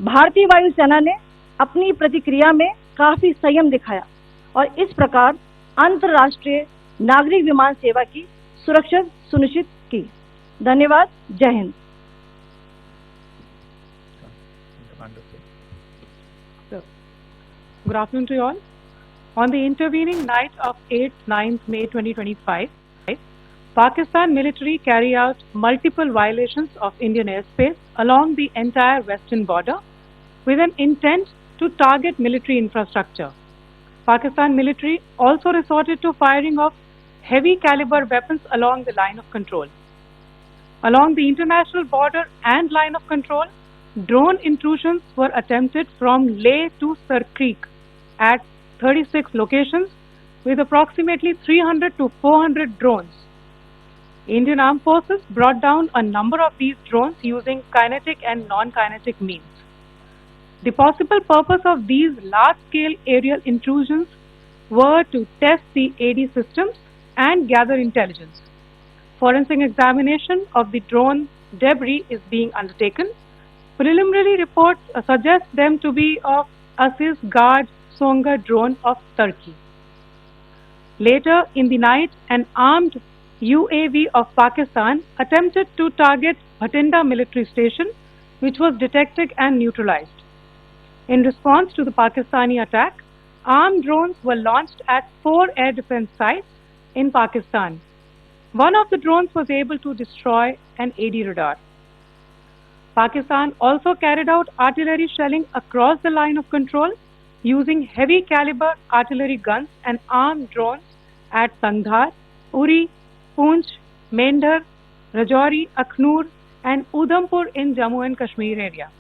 भारतीय वायुसेना ने अपनी प्रतिक्रिया में काफी संयम दिखाया और इस प्रकार अंतर्राष्ट्रीय नागरिक विमान सेवा की सुरक्षा सुनिश्चित की। धन्यवाद। जय Hind. Good afternoon to you all. On the intervening night of 8th-9th May 2025, Pakistan military carried out multiple violations of Indian airspace along the entire western border with an intent to target military infrastructure. Pakistan military also resorted to firing of heavy caliber weapons along the line of control. Along the international border and line of control, drone intrusions were attempted from Leh to Sar Creek at 36 locations with approximately 300 to 400 drones. Indian Armed Forces brought down a number of these drones using kinetic and non-kinetic means. The possible purpose of these large-scale aerial intrusions were to test the AD systems and gather intelligence. Forensic examination of the drone debris is being undertaken. Preliminary reports suggest them to be of Aziz Guard Songa drone of Turkey. Later in the night, an armed UAV of Pakistan attempted to target Bhatinda military station, which was detected and neutralized. In response to the Pakistani attack, armed drones were launched at 4 air defense sites in Pakistan. One of the drones was able to destroy an AD radar. Pakistan also carried out artillery shelling across the line of control using heavy caliber artillery guns and armed drones at Sangdhar, Uri, Poonch, Mendhar, Rajouri, Akhnur and Udhampur in Jammu and Kashmir area,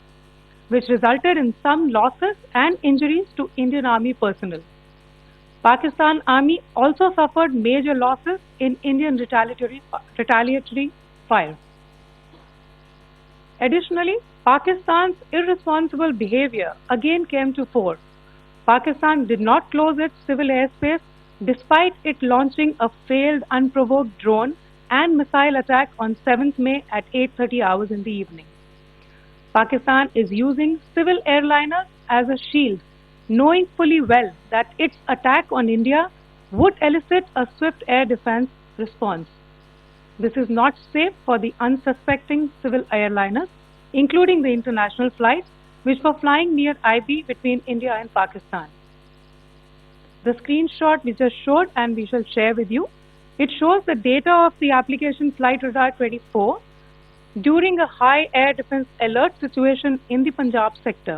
which resulted in some losses and injuries to Indian Army personnel. Pakistan Army also suffered major losses in Indian retaliatory fire. Additionally, Pakistan's irresponsible behavior again came to fore. Pakistan did not close its civil airspace despite it launching a failed unprovoked drone and missile attack on 7th May at 8:30 hours in the evening. Pakistan is using civil airliners as a shield, knowing fully well that its attack on India would elicit a swift air defense response. This is not safe for the unsuspecting civil airliners, including the international flights which were flying near IB between India and Pakistan. The screenshot we just showed and we shall share with you, it shows the data of the application Flight Radar 24 during a high air defense alert situation in the Punjab sector.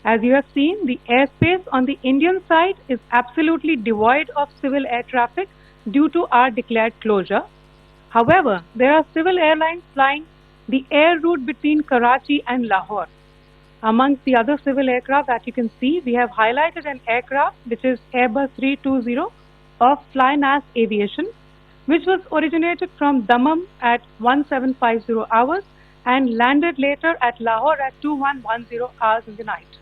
As you have seen, the airspace on the Indian side is absolutely devoid of civil air traffic due to our declared closure. However, there are civil airlines flying the air route between Karachi and Lahore. Amongst the other civil aircraft that you can see, we have highlighted an aircraft which is Airbus 320 of Flynas Aviation, which was originated from Dammam at 1750 hours and landed later at Lahore at 2110 hours in the night.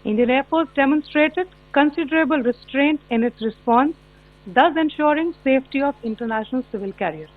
Indian Air Force demonstrated considerable restraint in its response, thus ensuring safety of international civil carriers.